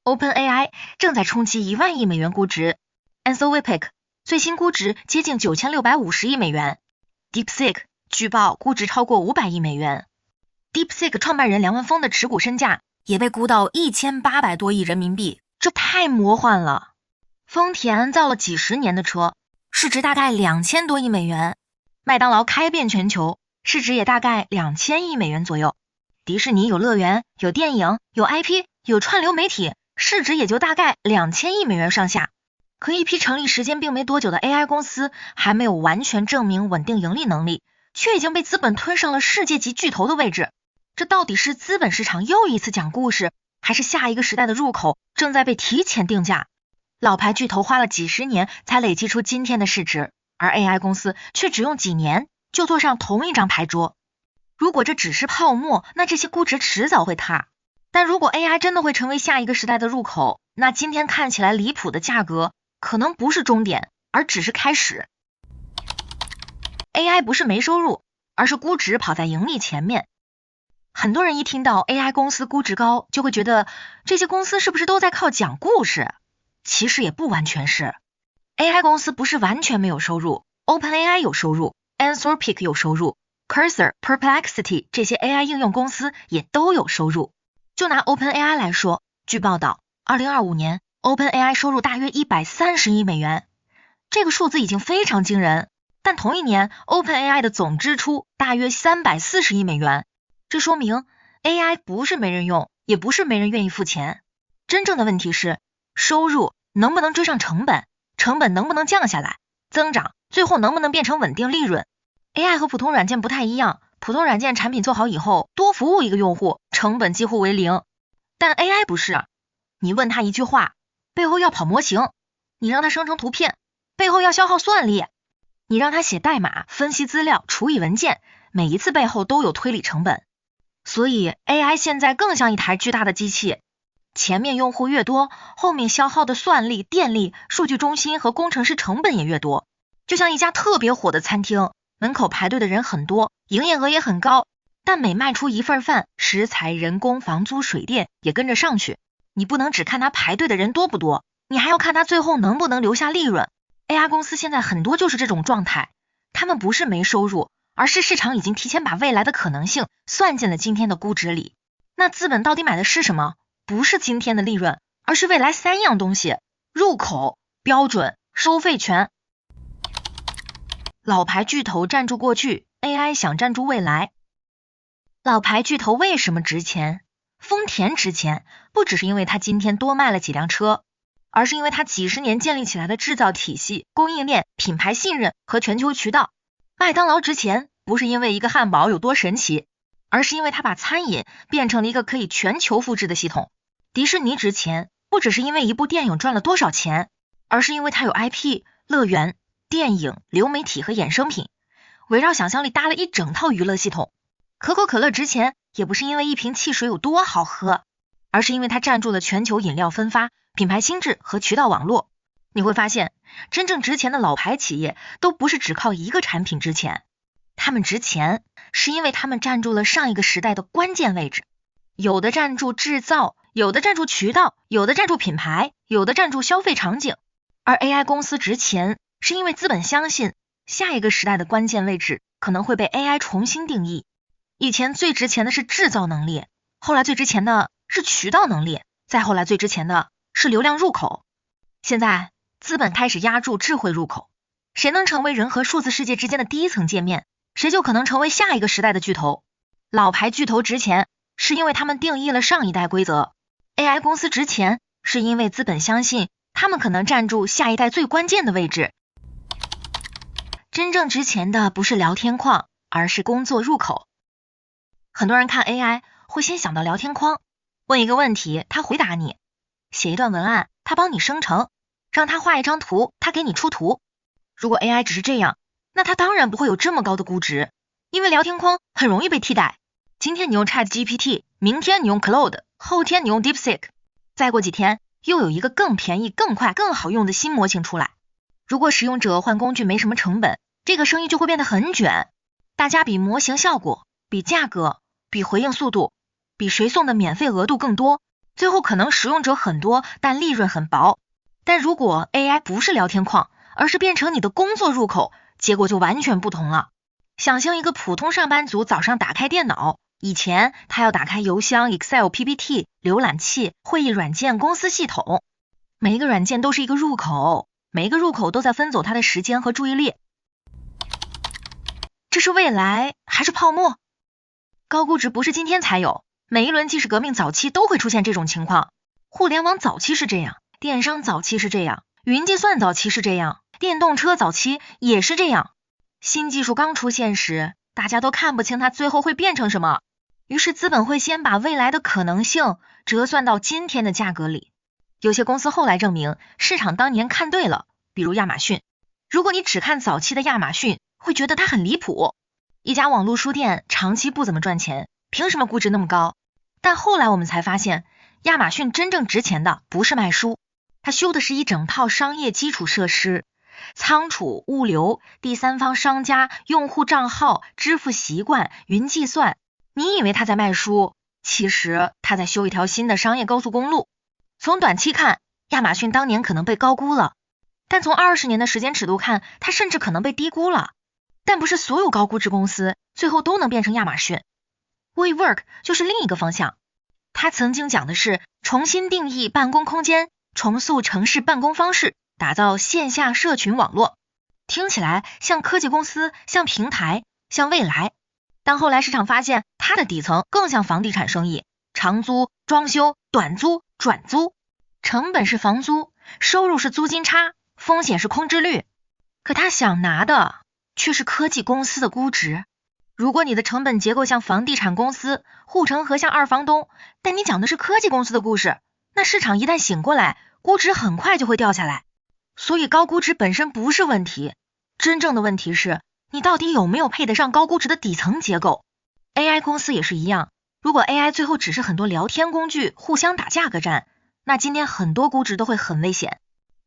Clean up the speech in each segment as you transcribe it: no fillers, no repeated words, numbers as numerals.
OpenAI 正在冲击1万亿美元估值 ，Anthropic 最新估值接近9650亿美元 ，DeepSeek 据报估值超过500亿美元。DeepSeek 创办人梁文峰的持股身价也被估到1800多亿人民币，这太魔幻了。丰田造了几十年的车，市值大概2000多亿美元。麦当劳开遍全球，市值也大概2000亿美元左右。迪士尼有乐园，有电影，有 IP， 有串流媒体，市值也就大概2000亿美元上下。可一批成立时间并没多久的 AI 公司，还没有完全证明稳定盈利能力，却已经被资本吞上了世界级巨头的位置。这到底是资本市场又一次讲故事，还是下一个时代的入口正在被提前定价？老牌巨头花了几十年才累积出今天的市值，而 AI 公司却只用几年就坐上同一张牌桌。如果这只是泡沫，那这些估值迟早会塌。但如果 AI 真的会成为下一个时代的入口，那今天看起来离谱的价格可能不是终点，而只是开始。AI 不是没收入，而是估值跑在盈利前面。很多人一听到 AI 公司估值高，就会觉得这些公司是不是都在靠讲故事？其实也不完全是。AI 公司不是完全没有收入， OpenAI 有收入， Anthropic 有收入， Cursor、Perplexity 这些 AI 应用公司也都有收入。就拿 OpenAI 来说，据报道2025年 OpenAI 收入大约130亿美元，这个数字已经非常惊人。但同一年 OpenAI 的总支出大约340亿美元，这说明 AI 不是没人用，也不是没人愿意付钱。真正的问题是收入能不能追上成本，成本能不能降下来，增长最后能不能变成稳定利润。 AI 和普通软件不太一样，普通软件产品做好以后，多服务一个用户，成本几乎为零。但 AI 不是，你问他一句话，背后要跑模型；你让他生成图片，背后要消耗算力；你让他写代码、分析资料、处理文件，每一次背后都有推理成本。所以 AI 现在更像一台巨大的机器，前面用户越多，后面消耗的算力、电力、数据中心和工程师成本也越多。就像一家特别火的餐厅，门口排队的人很多，营业额也很高，但每卖出一份饭，食材、人工、房租、水电也跟着上去。你不能只看他排队的人多不多，你还要看他最后能不能留下利润。AI 公司现在很多就是这种状态，他们不是没收入，而是市场已经提前把未来的可能性算进了今天的估值里。那资本到底买的是什么？不是今天的利润，而是未来3样东西：入口、标准、收费权。老牌巨头占住过去， AI 想占住未来。老牌巨头为什么值钱？丰田值钱，不只是因为它今天多卖了几辆车，而是因为它几十年建立起来的制造体系、供应链、品牌信任和全球渠道。麦当劳值钱，不是因为一个汉堡有多神奇，而是因为它把餐饮变成了一个可以全球复制的系统。迪士尼值钱，不只是因为一部电影赚了多少钱，而是因为它有 IP、乐园、电影、流媒体和衍生品，围绕想象力搭了一整套娱乐系统。可口可乐值钱，也不是因为一瓶汽水有多好喝，而是因为它占住了全球饮料分发、品牌心智和渠道网络。你会发现，真正值钱的老牌企业都不是只靠一个产品值钱，他们值钱是因为他们占住了上一个时代的关键位置。有的占住制造，有的占住渠道，有的占住品牌，有的占住消费场景。而 AI 公司值钱，是因为资本相信下一个时代的关键位置可能会被 AI 重新定义。以前最值钱的是制造能力，后来最值钱的是渠道能力，再后来最值钱的是流量入口。现在资本开始压住智慧入口，谁能成为人和数字世界之间的第一层界面，谁就可能成为下一个时代的巨头。老牌巨头值钱，是因为他们定义了上一代规则。AI 公司值钱，是因为资本相信他们可能占住下一代最关键的位置。真正值钱的不是聊天框，而是工作入口。很多人看 AI 会先想到聊天框，问一个问题，他回答你；写一段文案，他帮你生成；让他画一张图，他给你出图。如果 AI 只是这样，那它当然不会有这么高的估值，因为聊天框很容易被替代。今天你用 ChatGPT， 明天你用 Claude， 后天你用 DeepSeek， 再过几天又有一个更便宜、更快、更好用的新模型出来。如果使用者换工具没什么成本，这个生意就会变得很卷。大家比模型效果、比价格、比回应速度、比谁送的免费额度更多，最后可能使用者很多，但利润很薄。但如果 AI 不是聊天框，而是变成你的工作入口，结果就完全不同了。想象一个普通上班族早上打开电脑，以前他要打开邮箱、Excel、PPT、浏览器、会议软件、公司系统，每一个软件都是一个入口，每一个入口都在分走他的时间和注意力。这是未来还是泡沫？高估值不是今天才有，每一轮技术革命早期都会出现这种情况。互联网早期是这样，电商早期是这样，云计算早期是这样，电动车早期也是这样。新技术刚出现时，大家都看不清它最后会变成什么，于是资本会先把未来的可能性折算到今天的价格里。有些公司后来证明市场当年看对了，比如亚马逊。如果你只看早期的亚马逊，会觉得它很离谱，一家网络书店长期不怎么赚钱，凭什么估值那么高？但后来我们才发现，亚马逊真正值钱的不是卖书，它修的是一整套商业基础设施，仓储、物流、第三方商家、用户账号、支付习惯、云计算。你以为他在卖书，其实他在修一条新的商业高速公路。从短期看，亚马逊当年可能被高估了，但从20年的时间尺度看，它甚至可能被低估了。但不是所有高估值公司最后都能变成亚马逊。WeWork 就是另一个方向，它曾经讲的是重新定义办公空间，重塑城市办公方式，打造线下社群网络，听起来像科技公司，像平台，像未来。但后来市场发现，它的底层更像房地产生意，长租、装修、短租、转租，成本是房租，收入是租金差，风险是空置率。可他想拿的却是科技公司的估值。如果你的成本结构像房地产公司，护城河像二房东，但你讲的是科技公司的故事，那市场一旦醒过来，估值很快就会掉下来。所以高估值本身不是问题，真正的问题是你到底有没有配得上高估值的底层结构。 AI 公司也是一样，如果 AI 最后只是很多聊天工具互相打价格战，那今天很多估值都会很危险。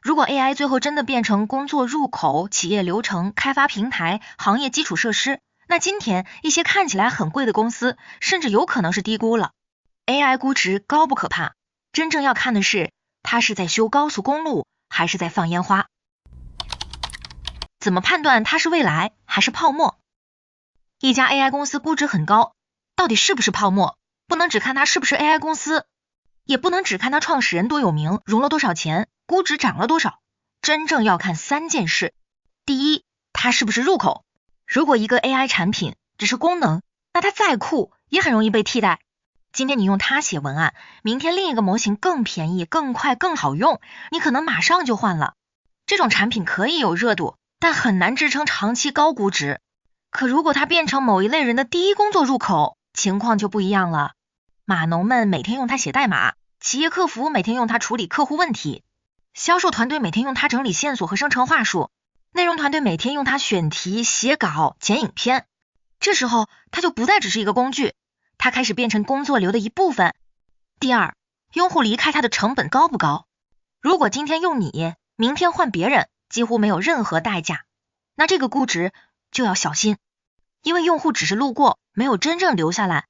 如果 AI 最后真的变成工作入口、企业流程、开发平台、行业基础设施，那今天一些看起来很贵的公司甚至有可能是低估了。 AI 估值高不可怕，真正要看的是它是在修高速公路还是在放烟花。怎么判断它是未来还是泡沫？一家 AI 公司估值很高，到底是不是泡沫？不能只看它是不是 AI 公司，也不能只看它创始人多有名，融了多少钱，估值涨了多少。真正要看3件事。第一，它是不是入口？如果一个 AI 产品只是功能，那它再酷也很容易被替代。今天你用它写文案，明天另一个模型更便宜、更快、更好用，你可能马上就换了。这种产品可以有热度，但很难支撑长期高估值。可如果它变成某一类人的第一工作入口，情况就不一样了。码农们每天用它写代码，企业客服每天用它处理客户问题，销售团队每天用它整理线索和生成话术，内容团队每天用它选题、写稿、剪影片。这时候它就不再只是一个工具，它开始变成工作流的一部分。第二，用户离开它的成本高不高？如果今天用你，明天换别人，几乎没有任何代价，那这个估值就要小心，因为用户只是路过，没有真正留下来。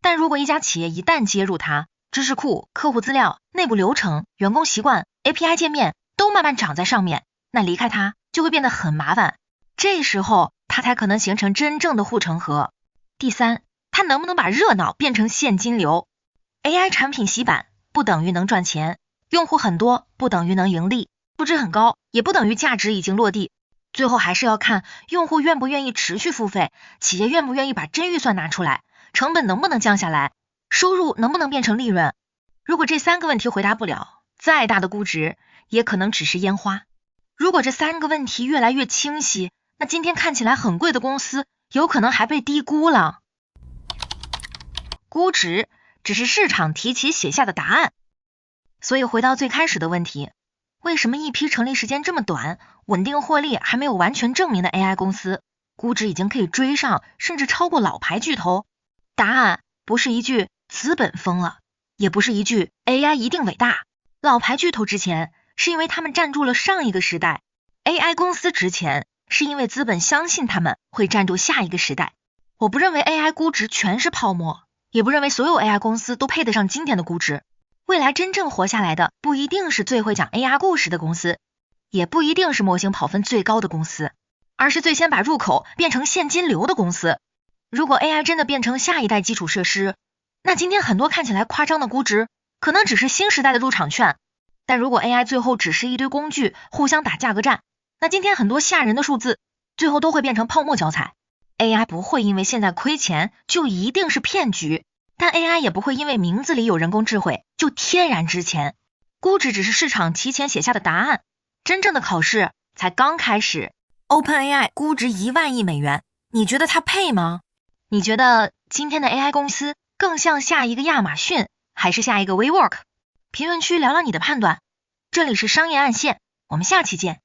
但如果一家企业一旦接入它，知识库、客户资料、内部流程、员工习惯、API 界面都慢慢长在上面，那离开它就会变得很麻烦，这时候它才可能形成真正的护城河。第三，它能不能把热闹变成现金流？ AI 产品洗版不等于能赚钱，用户很多不等于能盈利，估值很高也不等于价值已经落地。最后还是要看用户愿不愿意持续付费，企业愿不愿意把真预算拿出来，成本能不能降下来，收入能不能变成利润。如果这3个问题回答不了，再大的估值也可能只是烟花。如果这3个问题越来越清晰，那今天看起来很贵的公司有可能还被低估了。估值只是市场提前写下的答案。所以回到最开始的问题，为什么一批成立时间这么短，稳定获利还没有完全证明的 AI 公司，估值已经可以追上甚至超过老牌巨头？答案不是一句资本疯了，也不是一句 AI 一定伟大。老牌巨头值钱是因为他们站住了上一个时代， AI 公司值钱是因为资本相信他们会站住下一个时代。我不认为 AI 估值全是泡沫，也不认为所有 AI 公司都配得上今天的估值。未来真正活下来的不一定是最会讲 AR 故事的公司，也不一定是模型跑分最高的公司，而是最先把入口变成现金流的公司。如果 AI 真的变成下一代基础设施，那今天很多看起来夸张的估值，可能只是新时代的入场券。但如果 AI 最后只是一堆工具互相打价格战，那今天很多吓人的数字，最后都会变成泡沫教材。AI 不会因为现在亏钱就一定是骗局，但 AI 也不会因为名字里有人工智慧就天然值钱。估值只是市场提前写下的答案，真正的考试才刚开始。OpenAI 估值1万亿美元，你觉得它配吗？你觉得今天的 AI 公司更像下一个亚马逊，还是下一个 WeWork？评论区聊聊你的判断。这里是商业暗线，我们下期见。